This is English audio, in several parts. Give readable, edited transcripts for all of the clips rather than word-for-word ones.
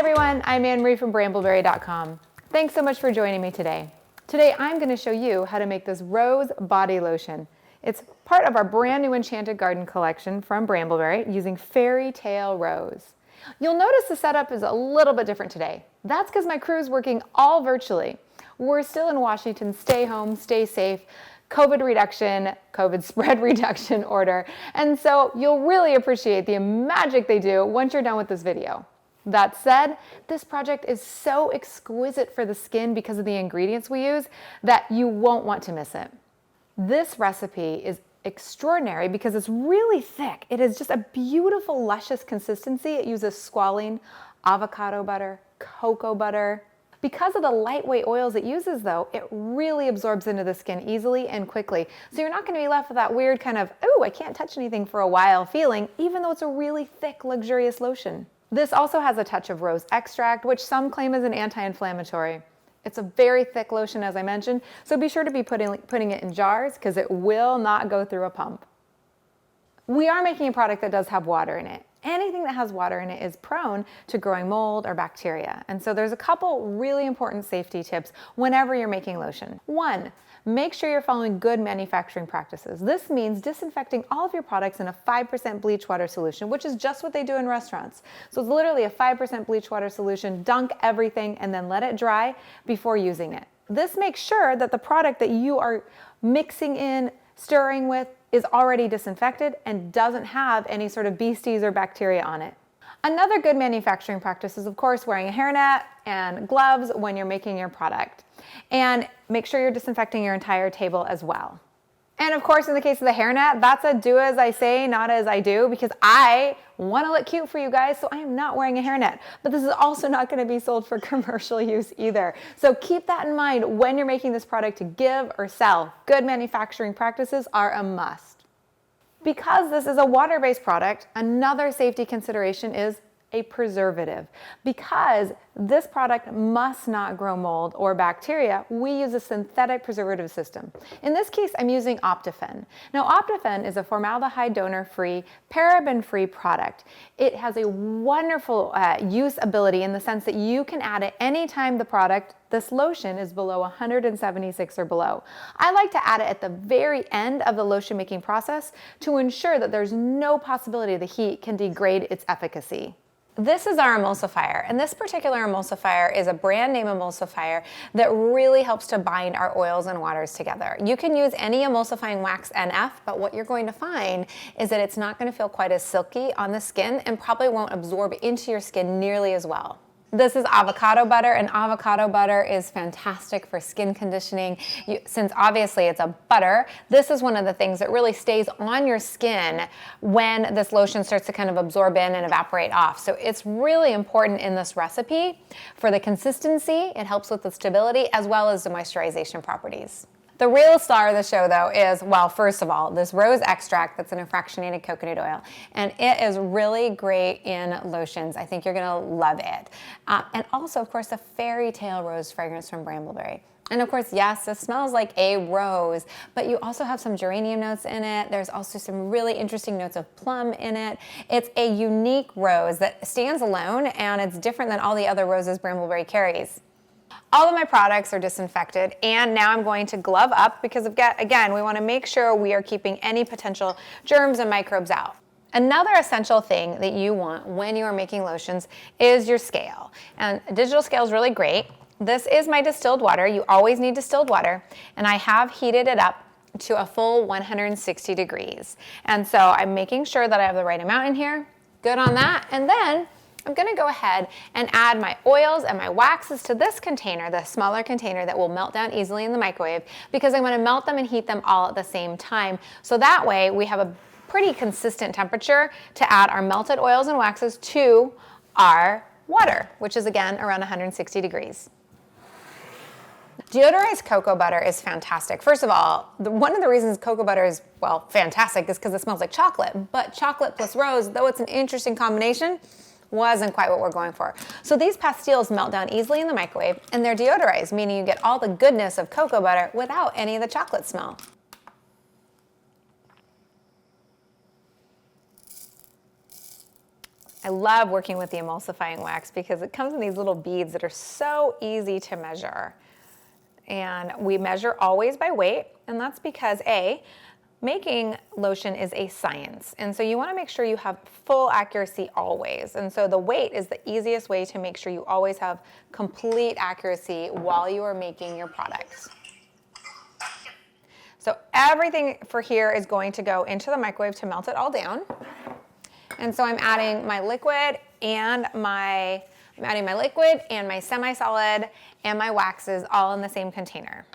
everyone, I'm Anne-Marie from brambleberry.com. Thanks so much for joining me today. Today I'm going to show you how to make this rose body lotion. It's part of our brand new Enchanted Garden collection from Brambleberry using fairy tale rose. You'll notice the setup is a little bit different today. That's because my crew is working all virtually. We're still in Washington, stay home, stay safe, COVID spread reduction order. And so you'll really appreciate the magic they do once you're done with this video. That said, this project is so exquisite for the skin because of the ingredients we use that you won't want to miss it. This recipe is extraordinary because it's really thick. It is just a beautiful, luscious consistency. It uses squalane, avocado butter, cocoa butter. Because of the lightweight oils it uses though, it really absorbs into the skin easily and quickly. So you're not going to be left with that weird kind of, oh, I can't touch anything for a while feeling, even though it's a really thick, luxurious lotion. This also has a touch of rose extract, which some claim is an anti-inflammatory. It's a very thick lotion, as I mentioned, so be sure to be putting it in jars because it will not go through a pump. We are making a product that does have water in it. Anything that has water in it is prone to growing mold or bacteria. And so there's a couple really important safety tips whenever you're making lotion. One, make sure you're following good manufacturing practices. This means disinfecting all of your products in a 5% bleach water solution, which is just what they do in restaurants. So it's literally a 5% bleach water solution, dunk everything, and then let it dry before using it. This makes sure that the product that you are mixing in, stirring with, is already disinfected and doesn't have any sort of beasties or bacteria on it. Another good manufacturing practice is, of course, wearing a hairnet and gloves when you're making your product. And make sure you're disinfecting your entire table as well. And of course, in the case of the hairnet, that's a do as I say, not as I do, because I want to look cute for you guys, so I am not wearing a hairnet. But this is also not going to be sold for commercial use either. So keep that in mind when you're making this product to give or sell. Good manufacturing practices are a must. Because this is a water-based product, another safety consideration is a preservative. Because this product must not grow mold or bacteria, we use a synthetic preservative system. In this case, I'm using optifine. Now, optifine is a formaldehyde donor-free, paraben-free product. It has a wonderful use ability in the sense that you can add it anytime this lotion is below 176 or below. I like to add it at the very end of the lotion making process to ensure that there's no possibility the heat can degrade its efficacy. This is our emulsifier, and this particular emulsifier is a brand name emulsifier that really helps to bind our oils and waters together. You can use any emulsifying wax NF, but what you're going to find is that it's not going to feel quite as silky on the skin and probably won't absorb into your skin nearly as well. This is avocado butter, and avocado butter is fantastic for skin conditioning. Since obviously it's a butter, this is one of the things that really stays on your skin when this lotion starts to kind of absorb in and evaporate off. So it's really important in this recipe for the consistency. It helps with the stability as well as the moisturization properties. The real star of the show, though, is, well, first of all, this rose extract that's in a fractionated coconut oil. And it is really great in lotions. I think you're going to love it. And also, of course, the fairy tale rose fragrance from Brambleberry. And of course, yes, this smells like a rose, but you also have some geranium notes in it. There's also some really interesting notes of plum in it. It's a unique rose that stands alone, and it's different than all the other roses Brambleberry carries. All of my products are disinfected, and now I'm going to glove up because, again, we want to make sure we are keeping any potential germs and microbes out. Another essential thing that you want when you are making lotions is your scale. And a digital scale is really great. This is my distilled water. You always need distilled water, and I have heated it up to a full 160 degrees. And so I'm making sure that I have the right amount in here. Good on that. And then I'm going to go ahead and add my oils and my waxes to this container, the smaller container that will melt down easily in the microwave, because I want to melt them and heat them all at the same time. So that way we have a pretty consistent temperature to add our melted oils and waxes to our water, which is again around 160 degrees. Deodorized cocoa butter is fantastic. First of all, one of the reasons cocoa butter is, well, fantastic is because it smells like chocolate, but chocolate plus rose, though it's an interesting combination, wasn't quite what we're going for. So these pastilles melt down easily in the microwave, and they're deodorized, meaning you get all the goodness of cocoa butter without any of the chocolate smell. I love working with the emulsifying wax because it comes in these little beads that are so easy to measure. And we measure always by weight, and that's because making lotion is a science. And so you wanna make sure you have full accuracy always. And so the weight is the easiest way to make sure you always have complete accuracy while you are making your products. So everything for here is going to go into the microwave to melt it all down. And so I'm adding my liquid and my semi-solid and my waxes all in the same container.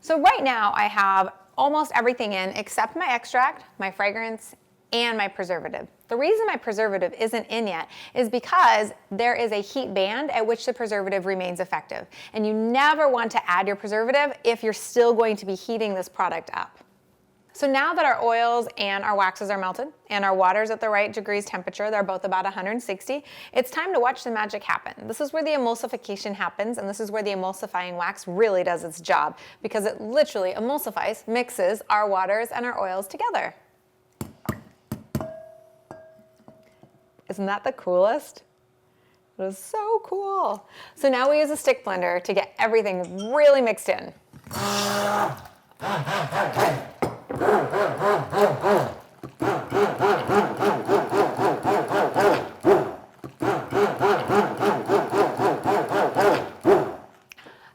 So right now I have almost everything in except my extract, my fragrance, and my preservative. The reason my preservative isn't in yet is because there is a heat band at which the preservative remains effective. And you never want to add your preservative if you're still going to be heating this product up. So now that our oils and our waxes are melted and our water's at the right degrees temperature, they're both about 160, it's time to watch the magic happen. This is where the emulsification happens, and this is where the emulsifying wax really does its job because it literally emulsifies, mixes our waters and our oils together. Isn't that the coolest? It is so cool. So now we use a stick blender to get everything really mixed in.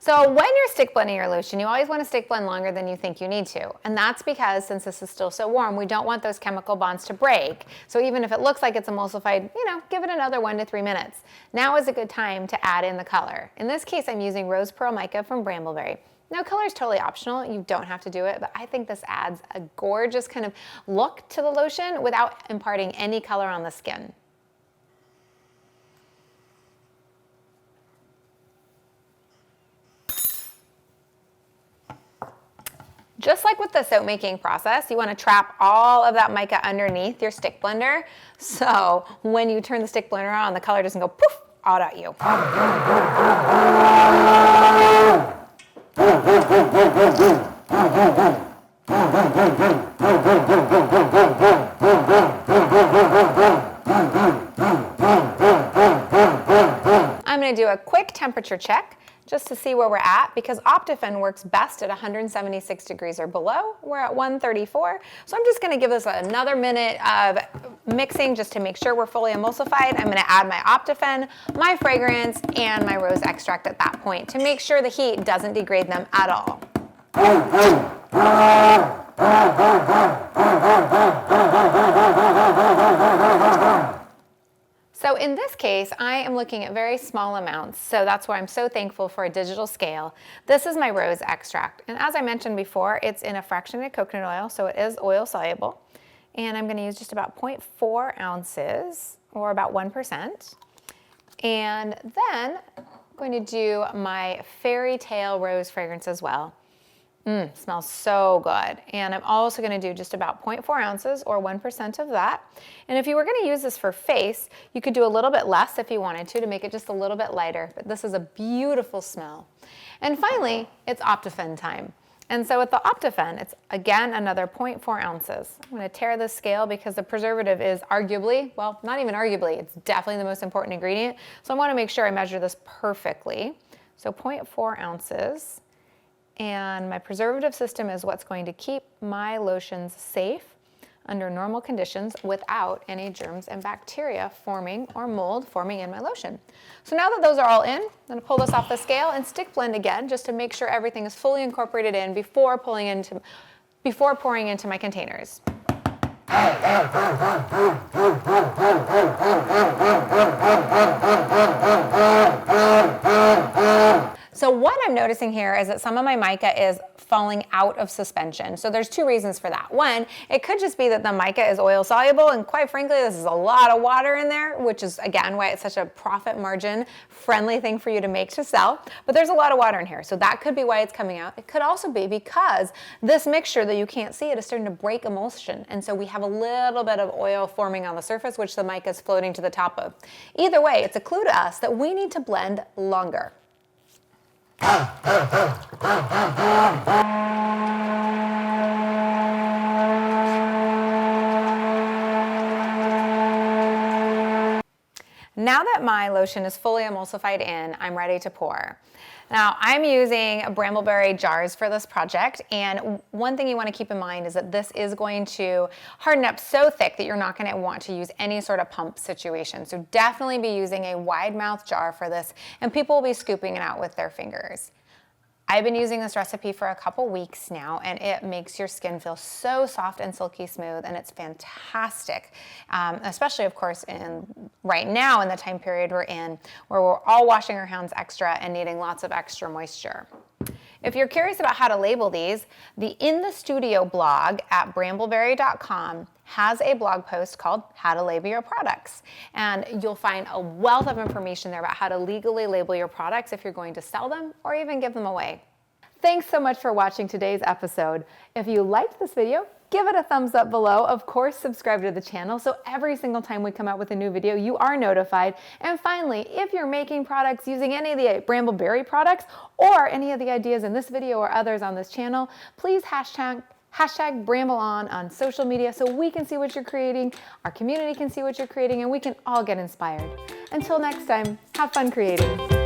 So when you're stick blending your lotion, you always want to stick blend longer than you think you need to. And that's because since this is still so warm, we don't want those chemical bonds to break. So even if it looks like it's emulsified, give it another 1 to 3 minutes. Now is a good time to add in the color. In this case, I'm using Rose Pearl Mica from Bramble. Now, color is totally optional. You don't have to do it, but I think this adds a gorgeous kind of look to the lotion without imparting any color on the skin. Just like with the soap making process, you want to trap all of that mica underneath your stick blender. So when you turn the stick blender on, the color doesn't go poof out at you. I'm going to do a quick temperature check just to see where we're at, because optifine works best at 176 degrees or below. We're at 134. So I'm just going to give this another minute of mixing just to make sure we're fully emulsified. I'm going to add my optifine, my fragrance, and my rose extract at that point to make sure the heat doesn't degrade them at all. So in this case, I am looking at very small amounts, so that's why I'm so thankful for a digital scale. This is my rose extract, and as I mentioned before, it's in a fractionated coconut oil, so it is oil soluble. And I'm gonna use just about 0.4 ounces, or about 1%. And then I'm going to do my Fairy Tale Rose fragrance as well. Smells so good. And I'm also going to do just about 0.4 ounces or 1% of that. And if you were going to use this for face, you could do a little bit less if you wanted to make it just a little bit lighter. But this is a beautiful smell. And finally, it's optifine time. And so with the optifine, it's again another 0.4 ounces. I'm going to tear this scale because the preservative is arguably, well, not even arguably, it's definitely the most important ingredient. So I want to make sure I measure this perfectly. So 0.4 ounces. And my preservative system is what's going to keep my lotions safe under normal conditions without any germs and bacteria forming or mold forming in my lotion. So now that those are all in, I'm going to pull this off the scale and stick blend again just to make sure everything is fully incorporated in before pouring into my containers. So what I'm noticing here is that some of my mica is falling out of suspension. So there's two reasons for that. One, it could just be that the mica is oil soluble, and quite frankly, this is a lot of water in there, which is again why it's such a profit margin friendly thing for you to make to sell. But there's a lot of water in here, so that could be why it's coming out. It could also be because this mixture that you can't see, it is starting to break emulsion, and so we have a little bit of oil forming on the surface, which the mica is floating to the top of. Either way, it's a clue to us that we need to blend longer. Now that my lotion is fully emulsified in, I'm ready to pour. Now, I'm using brambleberry jars for this project, and one thing you want to keep in mind is that this is going to harden up so thick that you're not going to want to use any sort of pump situation. So definitely be using a wide mouth jar for this, and people will be scooping it out with their fingers. I've been using this recipe for a couple weeks now, and it makes your skin feel so soft and silky smooth, and it's fantastic, especially, of course, right now in the time period we're in, where we're all washing our hands extra and needing lots of extra moisture. If you're curious about how to label these, the In the Studio blog at brambleberry.com has a blog post called How to Label Your Products. And you'll find a wealth of information there about how to legally label your products if you're going to sell them or even give them away. Thanks so much for watching today's episode. If you liked this video, give it a thumbs up below. Of course, subscribe to the channel so every single time we come out with a new video, you are notified. And finally, if you're making products using any of the Brambleberry products or any of the ideas in this video or others on this channel, please hashtag BrambleOn on social media so we can see what you're creating, our community can see what you're creating, and we can all get inspired. Until next time, have fun creating.